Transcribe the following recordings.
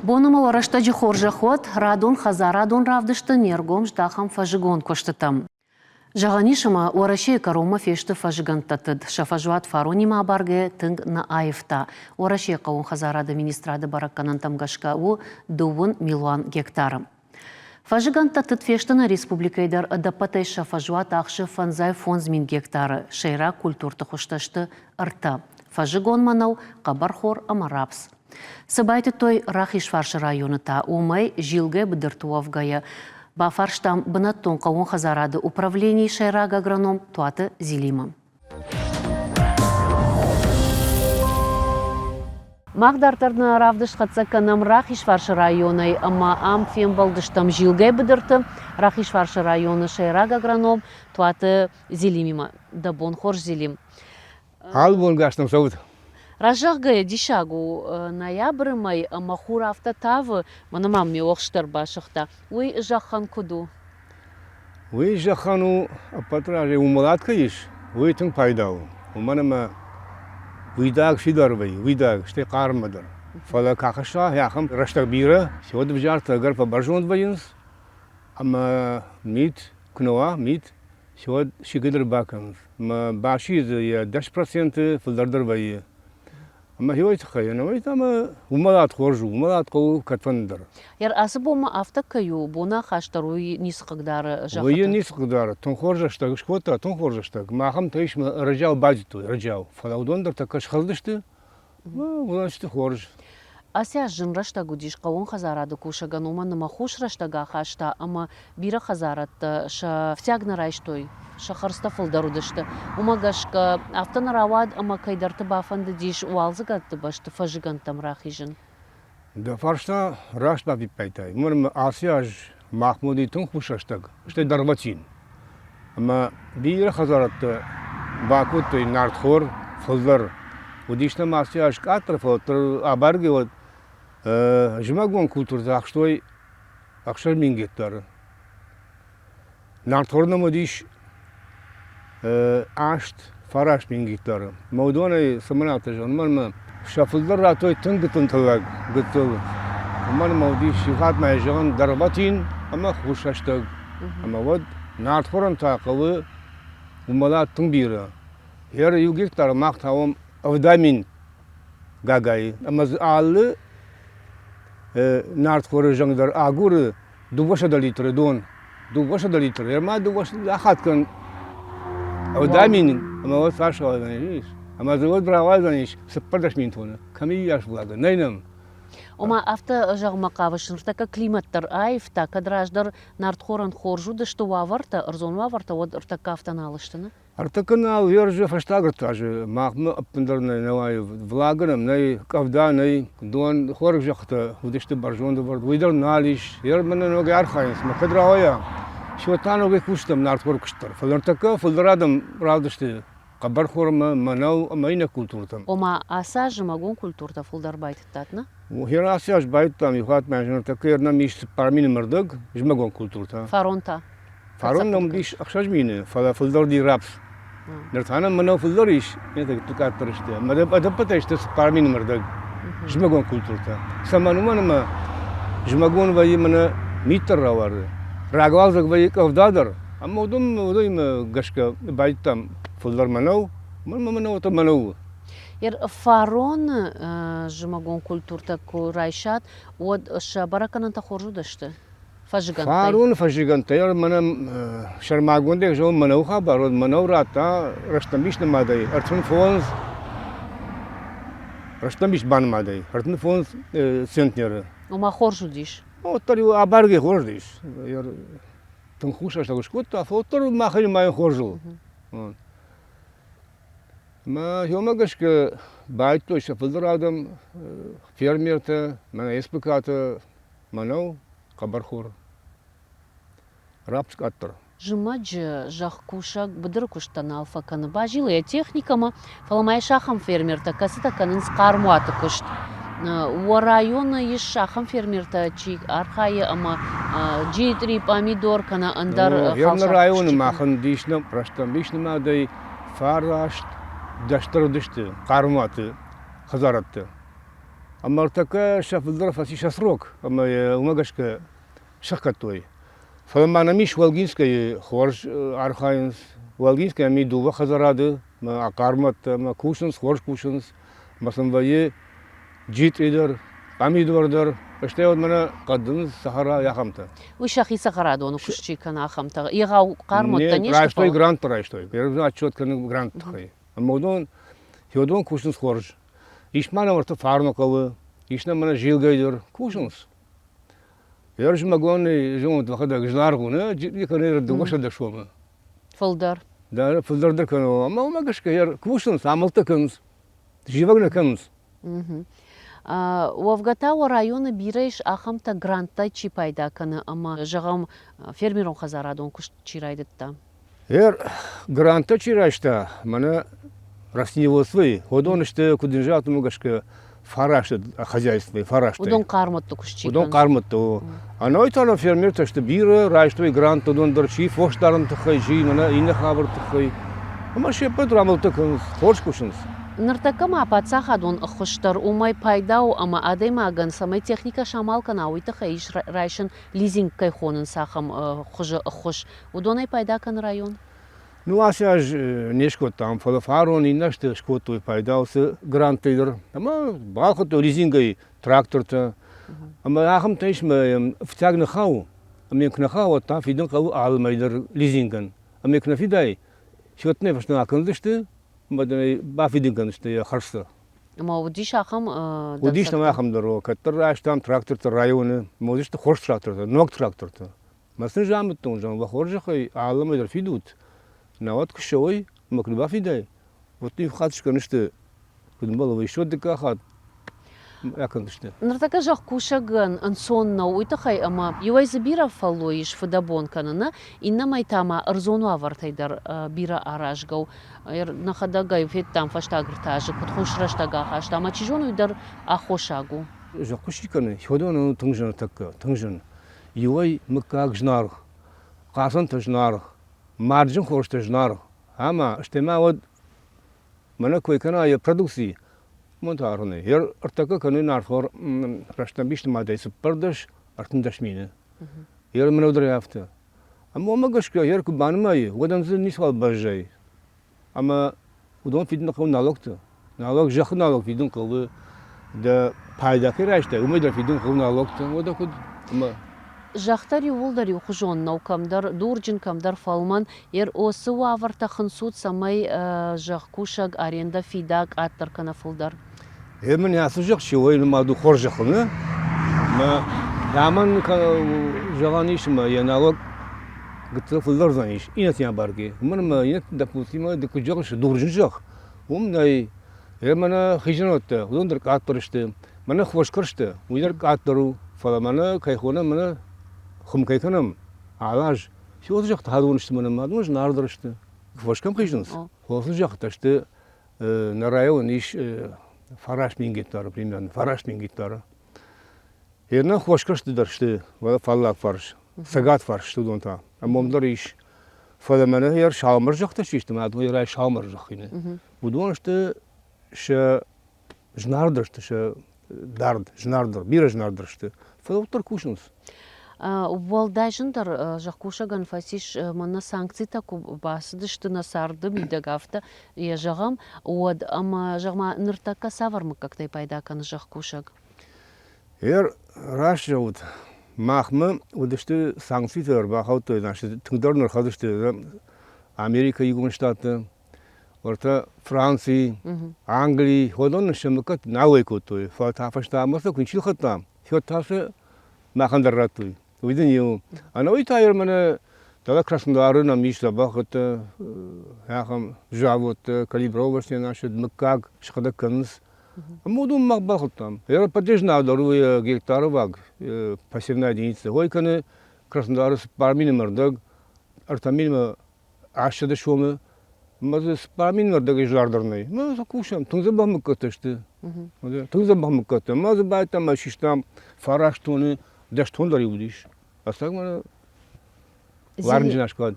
Бонума вараштаджи хоржахот, радун хазарадун равдышты нергом ждахам фажигон коштытам. Жағанишыма уарашей карома фешті фажигантатыд. Шафажуат фаронима абарге тынг на айфта. Уарашей қауын хазарады министрады баракканан тамгашка у 2 миллион гектарым. Фажигантатыд фештіна республикайдар адапатай шафажуат ақшы фанзай фонзмин гектары. Шейра культурты хушташты ырта. Фажигон манау қабархор амарапс. Сыбайты той Рахишваршы районыта умай жилге бідіртуавгая. Бафарштам бынаттон қауын хазарады управлений шайраг агроном туаты зилима. Магдартарны равдыш хацаканам Рахишваршы районы ама амфем балдыштам жилге бідірті Рахишваршы районы шайраг агроном туаты зилимима. Дабон хорш зилим. Ал болгаштым сауд. Ражағға дишагу ноябрымай махур автотавы манамам меоқштар башықта. Уй жақхан куду? Уй жақхану патраже умалатка еш, уй тың пайдау. Уманама уйдаг шидарвай, уйдаг ште қармадар. Фала қақыша, яқым раштақ бира, сегодня бжарта агар по баржон двоинс, ама мит, кнуа, мит, сегодня шигидр баканс. Ма башиз я 10% фалдардар вайе. Ама хивайт хаяна, вайт ама умалат хоржу, умалат қол катфандар. Яр асы бома автокаю, бона хаштаруй нисқагдары жақыты? Вайе нисқагдары, тон хоржаштаг, шкота, тон хоржаштаг. Махам таиш раджал базиту, раджал. Фалаудондар такаш халдышты, уланшты хорж. Ася жын раштагу диш қауын хазарады кушаган уманы махуш раштага хашта, ама бира хазаратты ша всягна райштой. Шахарста фылдарудышты. Умагашка автонаравад ама кайдарты бафанды диш уалзыгатты башты фажигантам рахижын. Да фаршта раш баби пайтай. Мурм асияж Махмуди тун хушаштаг. Ште дарватин. Ама бира хазаратты бакутты нартхор фылдар. Удишна масияж катр фылтыр абарги вот жмагон культурда ахштой ахшар мин гектары. Нартхорна модиш ашт фараш мин гектары. Маудоны саманата жон мырмы шафылдар ратой тын гытын тылаг гытыл. Ман маудиш шихат майжан дарватин ама хушаштаг. Ама вот нартхорн тақылы умала тын бира. Яр ю гектар мақтауым авдамин гагай. Ама аллы нартхоры жаңдар агуры дугоша далитры дон. Дугоша далитры. Ерма дугоша ахаткан авдамин ама вот фаршава заниш. Ама завод брава заниш. Сыппардаш минтуны. Ками яш влага. Найнам. Ома авто жағма қавышын, така климаттар айфта, кадраждар нартхоран хоржу, да что ваварта, арзон ваварта, вот артака автоналыштыны? Артаканал вержи фаштагр тоже. Махмы аппендарны навай влаганым, най кавда, най дон хорг жақта, удешты баржонды вард, выйдар налиш, ерманы ноги архайнс, ма кадравая. Шватану ге куштам нартхор куштар. Фалартака, фалдарадам, правдашты, кабар хорма, манау, амайна культуртам. Ома аса жымагон культурта фулдар байтыттатны? Хера асяж байттам, юхат мәжнер така ерна миш пармини мырдык, жмагон культурта. Фаронта? Фарон нам диш акшаж мини, фалдар ди рапс. Нертана манау фалдар иш, это tukatırıştı. Adapta işte parmini mırdык, жмагон культурта. Самануманама жмагон вайы мана митр равары. Рагвалзак вайы кавдадар. Amma odum gashka baytam фалдар манау, манау то манау. Ер фарон жымагон культурта курайшат, от шабараканан та хоржу дашты? Фажигантай? Фарон фажигантай, яр манам шармагондек жо манау хабар, манау рата, раштамиш намадай, артун фонс, раштамиш бан мадай, артун фонс центнеры. Ома хоржу диш? Оттар абарге хордиш. Яр тынхуша штагушкут, а фоттар махали май хоржу. Ма йомагашка байто шафылдар адам фермерта, мана эспеката, манау кабархор. Рапск аттар. Жымаджы жақ кушак быдыр куштан алфа каны бажилая техникама, фаламай шахам фермерта, касыта канын скармуаты кушт. У района еш шахам фермерта чик архайы ама джитри помидор кана андар халшак. Ярна районы махан дишнам, праштам дишнам адай фарашт, даштар дышты, карматы, хазаратты. Amma taka шафлдар фаси шасрок, amma умагашка шахкатой. Фаламанамиш Волгинская хорж архаинс, Волгинская ми дува хазарады, ма акармат, ма кушанс, хорж кушанс, масамвае джит идер, помидордар, اشته od mana qadın Sahara yaxamta. وشاخي سغراد ونو كشتي كان اخمتا يغاو قارمو تانيش Раштой грант праштой. Первый отчет каны грант хай. Амодон хёдон кушнус хорж. Ишмана марта фарнокалы, ишна мана жилгайдер кушнус. Ярж магон жон вахада гжнаргуна, диканы дугаша дашома. فولدر Да, фулдардар каны. Ама магашка яр кушнус амалта кынс. Живагна кынс. وفغتاو районы бирейш ахамта грантта чи пайда каны ама жагам фермерон хазарадон куш чирайдытта. Яр гранта чирашта, мана растениеводство, ходон işte кудинжат магашка фараш хозяйство, фараш. Удон карматту куш чи. Удон карматту. Аной тана фермер ташты бир раштой грант удон дорчи фоштарын тхайжи мана ине хабар тхай. Ама шепет рамалта кын хош кушынс. Ныртакама пацахадон хуштар умай пайдау ама адемаган самай техника шамал канауита хаиш райшын лизинг кайхонын сахам хужа хуш. Удонай пайда кан район. Ну асяж нешко там фалафарон инашты шкотой пайдался грантыдыр. Ама балхото лизингай тракторта. Ама ахам тайшма втягны хау. Ама кна хау та фиден хау алмайдыр лизинган. Ама кна фидай. Шотне фашна акындышты. Маданы бафидин канышты харста. Ама удиш ахам Удиш на ахам дaro. Каттар аштам тракторта районы. Модишты хош тракторта, ног тракторта. Масын жамыттын жан вахоржахай алмайдыр фидут. Нават кшой, маклюба фидай. Вот и вхатышка нышты. Кудмалова еще дека хат. Якынышты. Ныртака жак кушаган ансонна уйтахай ама юай забира фалоиш фадабон канана инна майтама арзону авартайдар бира аражгау нахадагай феттам фаштагртажы кутхушраштага хашта ама чижон уйдар ахошагу. Жак кушиканы ходон тыңжын такка, тыңжын. Юай мыкак жнар. Касан тажнар. Маржин хош тажнар. Ама штема вот мана койкана я продукции. Монтарны. Яр артака каны нарфор раштан бишти мадайсы пардаш артындашмины. Яр мен удряфты. Ама магашка яр кубанмай, одан зы нисвал бажай. Ама удон фидин кыл налогты. Налог жахы налог фидин кылы да пайда керашта. Умайдар фидин кыл налогты. Ода куд ама Жахтар ювулдар юхужон наукамдар дурджин камдар фалман осы уаварта хынсут самай жах кушаг аренда фидак аттар канафулдар. Hemen yasıcak şey madı хоржахны. Ма яман жаган ишма яналог гытı фулдар заниш. Инет я барги. Мен инет допустим да кujak ш дуржинжак. Умнай hemen хижнотта. Лондр каттырышты. Мене хошкырышты. Уйдар каттыру фаламаны кайхона мене хум кайханам. Алаж. Шозжак тадунышты мене мадмыш нардырышты. Хошкам хижнос. Хошжак ташты на район иш Фараш мин гектары примерно, фараш мин гектары. Ерна хошкашты даршты, вала фаллак фарш, сагат фарш тудонта. Амомдар иш фаламана яр шалмар жақта шишты, мадмы ярай шалмар жақины. Будуанышты ше жнардыршты, ше дард, жнардыр, бира жнардыршты. Фалауттар кушнус. Валдайжындар жақушаган фасиш мана санкций таку басыдышты насарды мидагавта я жағам уад ама жағма ныртака савармы кактай пайдаканы жақушаг. Ер раш жауд махмы удышты санкций төр бахауты нашты тыңдарныр хадышты Америка Югон штаты орта Франции, Англии ходон шемыкат навыкотой фатафашта амаса күнчил хатам. Хётасы махандарратуй. Виден ю. Ана уйтайыр мене тала Краснодары на мишла бахыты яхам жавот калибровочный наши дмыкак шкада кынс. Мудум мак бахытам. Я поддержна даруя гектары ваг пассивная единица. Ойканы Краснодары спармин мырдык артамин ашыды шомы. Мазы спармин мырдык жардырный. Ну закушам. Тунзы бахмыкатышты. Тунзы бахмыкаты. Мазы байтам ашиштам фараш тоны даштондар юдиш. Астак мана варнжинаш кад.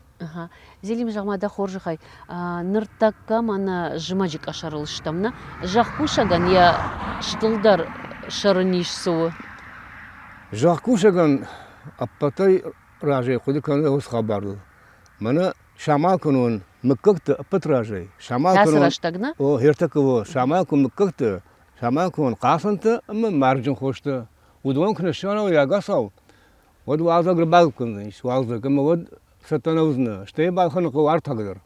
Зелим жағмада хоржихай ныртакка мана жымажик ашарылыштамна. Жақ кушаган я штылдар шырыниш суы. Жақушаган аппатай ражай құды каны өз хабарлы. Мана шама күнін мүккікті аппат ражай. Тәсіраштагна? О, хертакыво. Шама күн мүккікті. Шама күн қасынты, amma маржын қошты. Удуан күні шана ойага сау. Од вазагыр бағып күнді. Вазаг, amma од сатана ұзны. Штей бағын қу артағыдыр.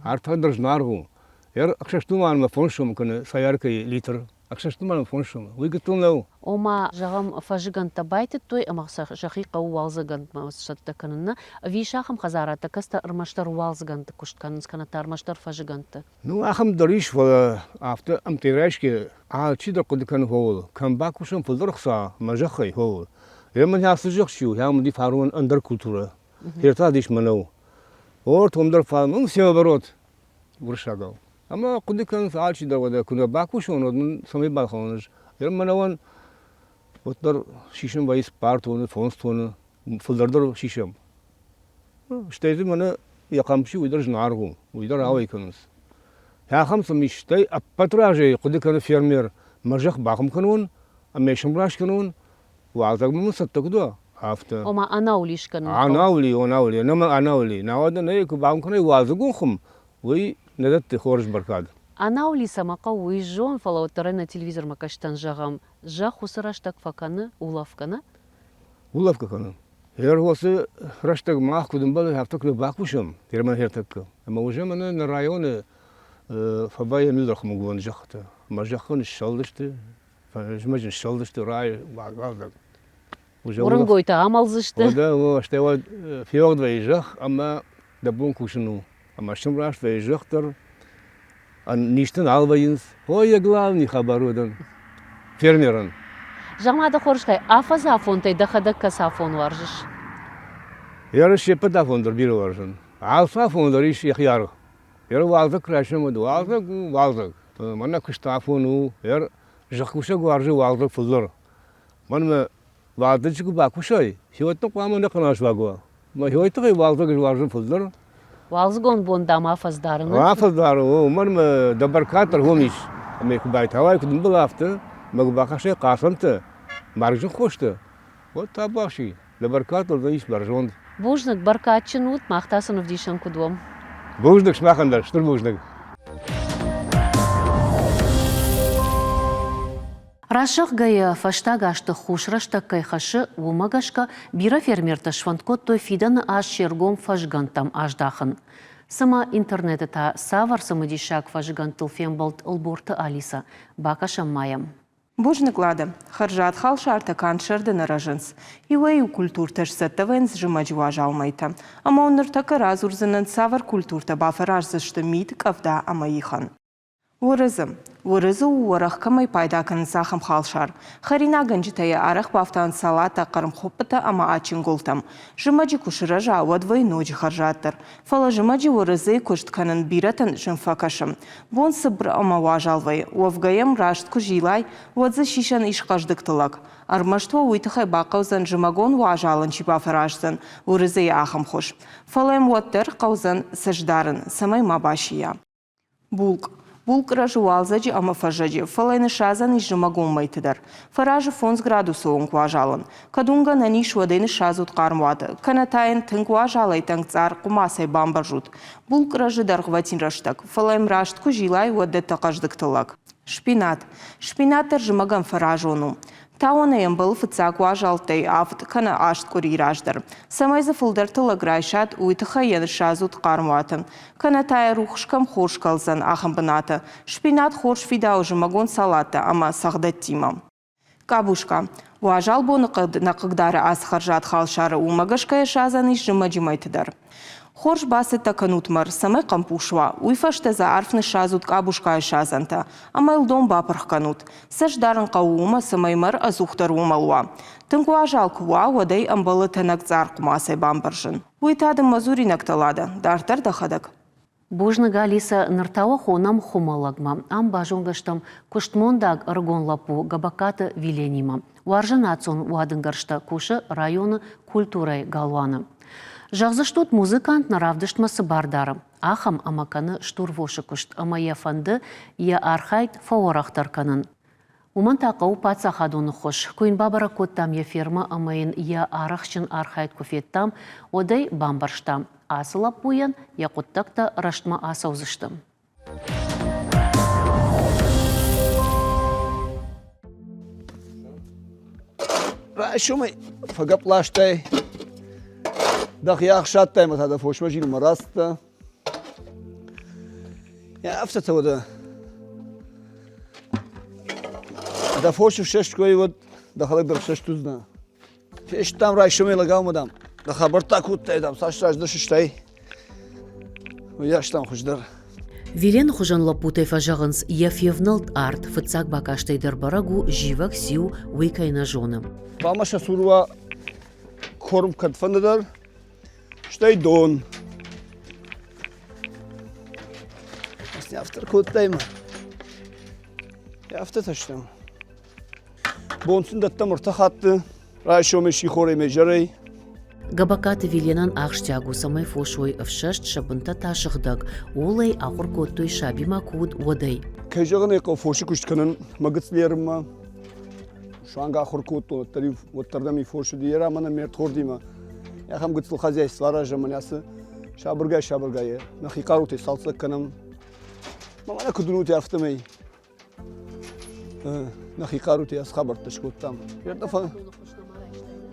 Артағыдыр жнарғу. Ақшаштуманыма фоншым күні саяркай литр. Ақшаштуманыма фоншым. Уйгытылнау. Ома жағам фажыганта байтыт той, амақса жақиқа уалзыгант мағысшатта канынна. Вишахам хазарата каста ырмаштар уалзыганты куштканынс каната ырмаштар фажыганты. Ну, ахам дариш вала афта амтирашки чидыр құдыканы хоғыл. Камбакушым фылдырықса мажақай хоғыл. Ермін ясы жоқ шиу, ямды фаруын андыр культура. Ерта диш манау. Ор томдар фалмын сева барот. Выршагау. Ама құдыканы чидыр вада күні бакушын одын самай балқауыныш. Ермін оттар шишем вайс партоны, фонстоны, фылдырдар шишем. Штейді мені яқамшы уйдар жнарғу, уйдар ау екеніз. Яқам самиштай аппатражай құдыканы фермер мажақ бақым көнуін, амешім браш көнуін, уағзағымын сатты күді афты. Ома анаулиш канын. Анаули, нама анаули. Навада не еку бақым көнуі уағзағын құм, уй недетті хорыш баркады. Анаули самақа уйжон фалауттары на телевизор макаштан жағам. Жақ усыраштак факаны улавкана? Улавка каны. Ер осы раштак мақ күдім балы хафтакны бақушым, термен хертакка. Ама уже мені на районы фабая милдахмы гуан жақты. Ма жақын шалдышты, жмажын шалдышты рай бағалдак. Урынгойта амалзышты. Ода, о, штева феогдвай жақ, ама дабун кушыну. Ама шымраштвай жақтыр. Ништін албайыныз. Ой, главный хабарудан. Фермерын. Жағмада қорышқай, афаза афонтай дахадакка сафон варжыш. Яры шепет афондар бирі варжын. Алса афондар иш яхяры. Яры валзак крашымыды, валзак. Мана күшті афону, яр жақушак варжы валзак фылдар. Мана валзачыку бакушай. Хиоттың қуамында қынаш вагуа. Ма хиоттығы валзак варжын фылдар. Валзгон бондам афаздарыны. Афаздары, о, мана дабаркатыр хомиш. Ама байтавай күдім бұл афты. Мағбақашай қасынты, маржын қошты. Вот табақши, дабаркат олда иш баржонды. Бужнық баркатчын ұт мақтасынов дейшін күдуам. Бужнық шмақандар, штыр бужнық. Рашық гайы фаштагашты хушраштак кайхашы умагашка бира фермерті шванткотто фиданы аш шергом фажгантам аждахын. Сама интернеті та савар самадишак фажгантыл фембалт ұлборты Алиса. Бакашам маям. Бужныклады. Харжат халшарта каншырды наражынс. Иуэю культурташ саттавэнс жымаджуа жалмайта. Ама оныртакы разурзынын савар культурта бафаражзышты мид кавда амаихан. Урызы уарах камай пайдакын сахам халшар. Харина ганжитая арах бафтан салата қарым хоппыта ама ачин голтам. Жымаджи кушыража ауадвай ночи харжаттыр. Фала жымаджи урызы куштканын биратын жымфакашым. Бон сыбр ама важалвай. Уавгаем рашт кужилай, уадзы шишан ишқаждыктылак. Армаштва уйтыхай бақаузан жымагон важалын чибафаражзан. Урызы ахам хош. Фалаем уаттыр қаузан саждарын. Самай мабашия. Булк ражуалзаджи ама фажаджи, фалайны шазан и жымагон майтыдар. Фаражы фонс градусу онкважалын. Кадунга на ниш вадайны шазут кармуады. Канатайын тыңкважалай таңцар кумасай бамбаржут. Булк ражы дарғватин раштак. Фалайм раштку жилай уадды тақаждықтылак. Шпинаттар жымаган фаражону. Тауанаем был фыцак важалтай афт кана ашт курираждар. Самайза фылдартыла грайшат уйтыха ен шазут кармуатын. Кана тая рухшкам хорш калзан ахамбаната. Шпинат хорш фидау жымагон салата, ама сагдаттима. Кабушка. Важал бо нақыгдары асхаржат халшары умагашкая шазан иш жымаджимайтыдар. Хорш басы таканутмар, самай кампушва, уйфашта за арфны шазут кабушка шазанта, амайл дом бапарх канут. Саждарын каума самаймар азухтар умалуа. Тынкуа жалкуа, вадай амбалы танакцар кумасай бамбаржын. Уйтады мазури накталада, дартар дахадак. Бужныга Алиса ныртауа хонам хумалагма, ам бажонгаштам куштмондаг аргон лапу габакаты виленима. Уаржын ацон уадынгаршта кушы районы культурай галуаны. Жағзы штут музыкант наравдыштмасы бардары. Ахам амаканы штурвошы күшт, ама яфанды я архайт фаорахтар канын. Умантақау паца хадуны хош. Көйін бабара коттам я ферма амайын я арақшын архайт кофеттам, одай бамбарштам. Асылап буян, я коттакта раштма асаузыштым. Рашумай, фагаплаштай. Дах я ахшаттай матада фошмажин мараста. Я афтата вода. Да фошив шешткови вот да халак шештузна. Феш там рашумай лагал мадам. Да хабар так уттай дам саштаж да шиштай. Яштам хуждар. Вилен хужан лапутай фажағынс яфевналт арт фыцак бакаштайдар барагу живак сиу уйкайна жоны. Памаша сурва корм катфандадар. Штай дон. Автор коттайма. Я автор таштам. Бонсын даттам ортахатты. Рашоме шихоре жарай. Габакаты Виленан ақштягу самай фошой авшашт шабынта ташығдаг, олай ақыр коттой шаби макуд одай. Кайжағын еқо фоши күштканын мағыцлеріма. Шуанға ақыр котто тариф оттардами фоши дейер амана мер тордима. Яхам гыцл хозяйствара жаманясы шабыргай. Нахикару те салсак канам. Мамана кудуну те автомей. Нахикару те асхабар ташкоттам.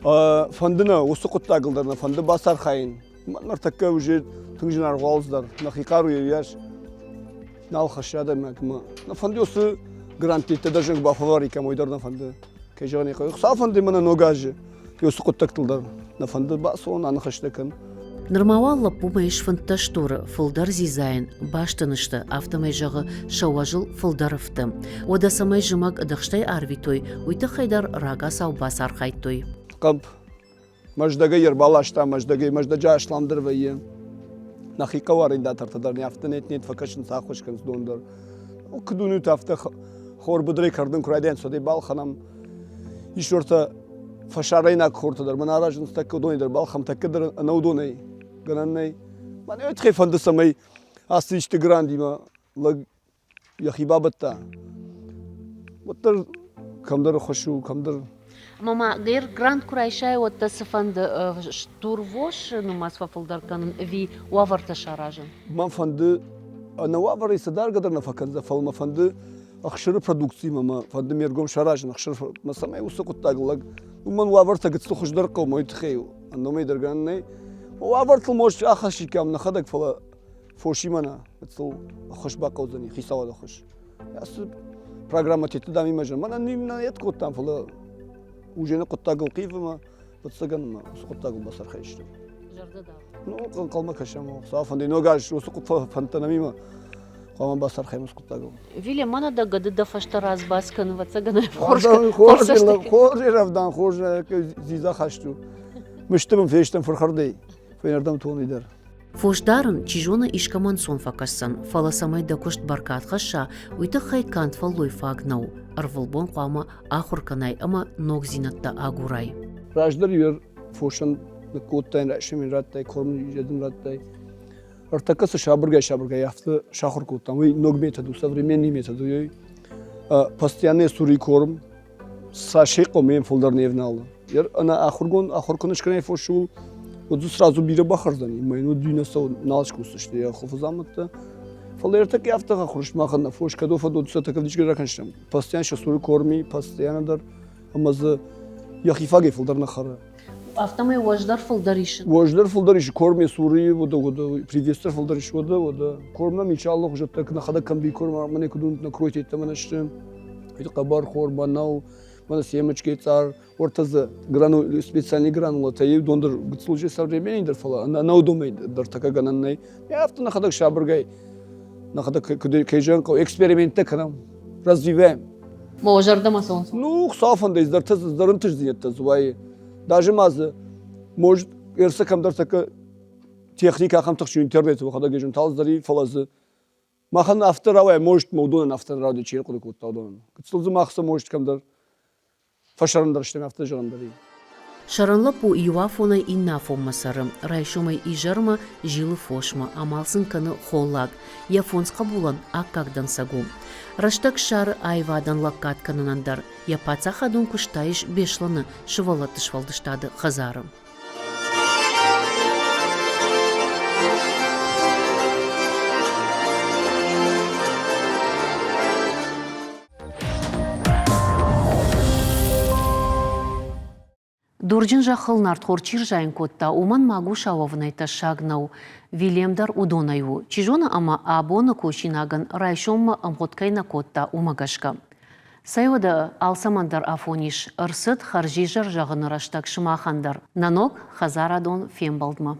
Фандына осы құттағылдарына фанды басар қайын. Нартакка уже түңжінар ғалыздар. Нахикару ерияш. Налхашада мәкіма. Фанды осы грантетті дажың бафалар екем ойдардан фанды. Кәжіған еқай. Құса фанды мана ногажы. Осы құттақтылдар. Фанды басы оны анықаштакын. Нырмауалла пумайш фанташтуры фылдар зизайн, баштынышты автомай жағы шауажыл фылдарыфты. Ода самай жымак ыдықштай арвитой, уйты хайдар рага саубас архайтой. Қап, мәждігі ербалашта, мәжді жашламдыр вайы. Нахика варында тартадар, нефті нет факашын сақышканс дондар. Күдуні тафты хор бұдырай кардың күрайден содай бал қанам. Иш орта фашарайна қортадар, мұн аражын стақы донайдар, бал қам тақыдар анау донай. Гранай. Ман өтқай фанды самай асы ішті грандима, лаг яхиба бітта. Бұттар камдар хошу, камдар. Мама, гайр грант курайшай отта сыфанды штурвош нумас фафылдар канын ви уаварта шаражын. Ман фанды ана уавар исадар гадар нафаканза фалма фанды ақшыры продукции мама фанды мергом шаражын ақшыры масамай усы құттағылаг. Ман уаварта гыцлы хуждар қылмай тұхайу. Анномай дарганнай. Уавартыл может ахаши кам нахадак фала фошимана. Гыцлы ахаш бақаузани хисавада хош. Ясы программа теті дами мажан. Мана нимна ет құттан фала. Уже на құттағыл қифыма, бұтсыған құттағыл басар қайшты. Жарды да. Ну, қалма кашама. Сафанды ногаш, осы фантанамима. Қалма басар қаймыз құттағыл. Виле, мана да гады да фашта разбас каны ватсагана Хоржеравдан, хоржа зиза хашту. Мүштімім фештім фұрқардай. Фейнардам туынайдар. Фоштарын чижона ишкаман сон факассан, фала самай да кошт баркат хаша, уйта хайкант фаллой фагнау, арвалбон қуама ахурканай, ама ног зинатта агурай. Раждар юр фошан коттайн рашимин раттай, кормын жедін раттай. Артакасы шабыргай яфты шахур коттан, уй ног методу, современный методу юй. Постоянный сури корм, сашеқо мен фолдар невналы. Яр ана ахурканышканай фошул, вот сразу бира бахарзани, майну дюнасау налшку сушты, я хофузаматта. Фалертак яфтага хуршмахана фош кадофа додуса такавдичга раканштам. Постоянно шасури корми, постоянно дар амазы яхифаги фолдар нахара. Автомай вождар фолдаришин. Вождар фолдариш корми сури вода привестер фолдариш вода кормна мичаллах уже так нахада камби корма мане кудун накройте таманаштым. Это кабар хорба нау мана семечки цар ортазы грану специальный гранула тайып дондыр случай современный дар фала нау домай дар така гананнай. Я авто нахада шабыргай нахада кайжан экспериментте канам развиваем. Вожарда масон. Ну, сафанда издар таз зарынтыш зинетта зуай. Даже мазы может ерсакам дар така техника хамтыш интернет вахада гежун талздари фалазы. Махан авторавай может модон авторавды чер кудык оттадон. Кыцылзы махса может камдар фашарындар иштем автожагандари. Шаранла пу юафона иннафон масарым, райшумай ижарма жилы фошма, амалсын каны холлаг, яфонска булан аккагдан сагу. Раштак шар айвадан лаккат канынандар, япаца хадун куштайыш бешланы шывалатыш валдыштады хазарым. Дурджин жахыл нартхорчир жайын котта уман магу шававнайта шагнау Вильямдар удонайу. Чижона ама абона кошинаган райшомма амхоткайна котта умагашка. Сайвада алсамандар афониш ырсыт харжижар жағыны раштак шымахандар. Нанок хазарадон фембалдма.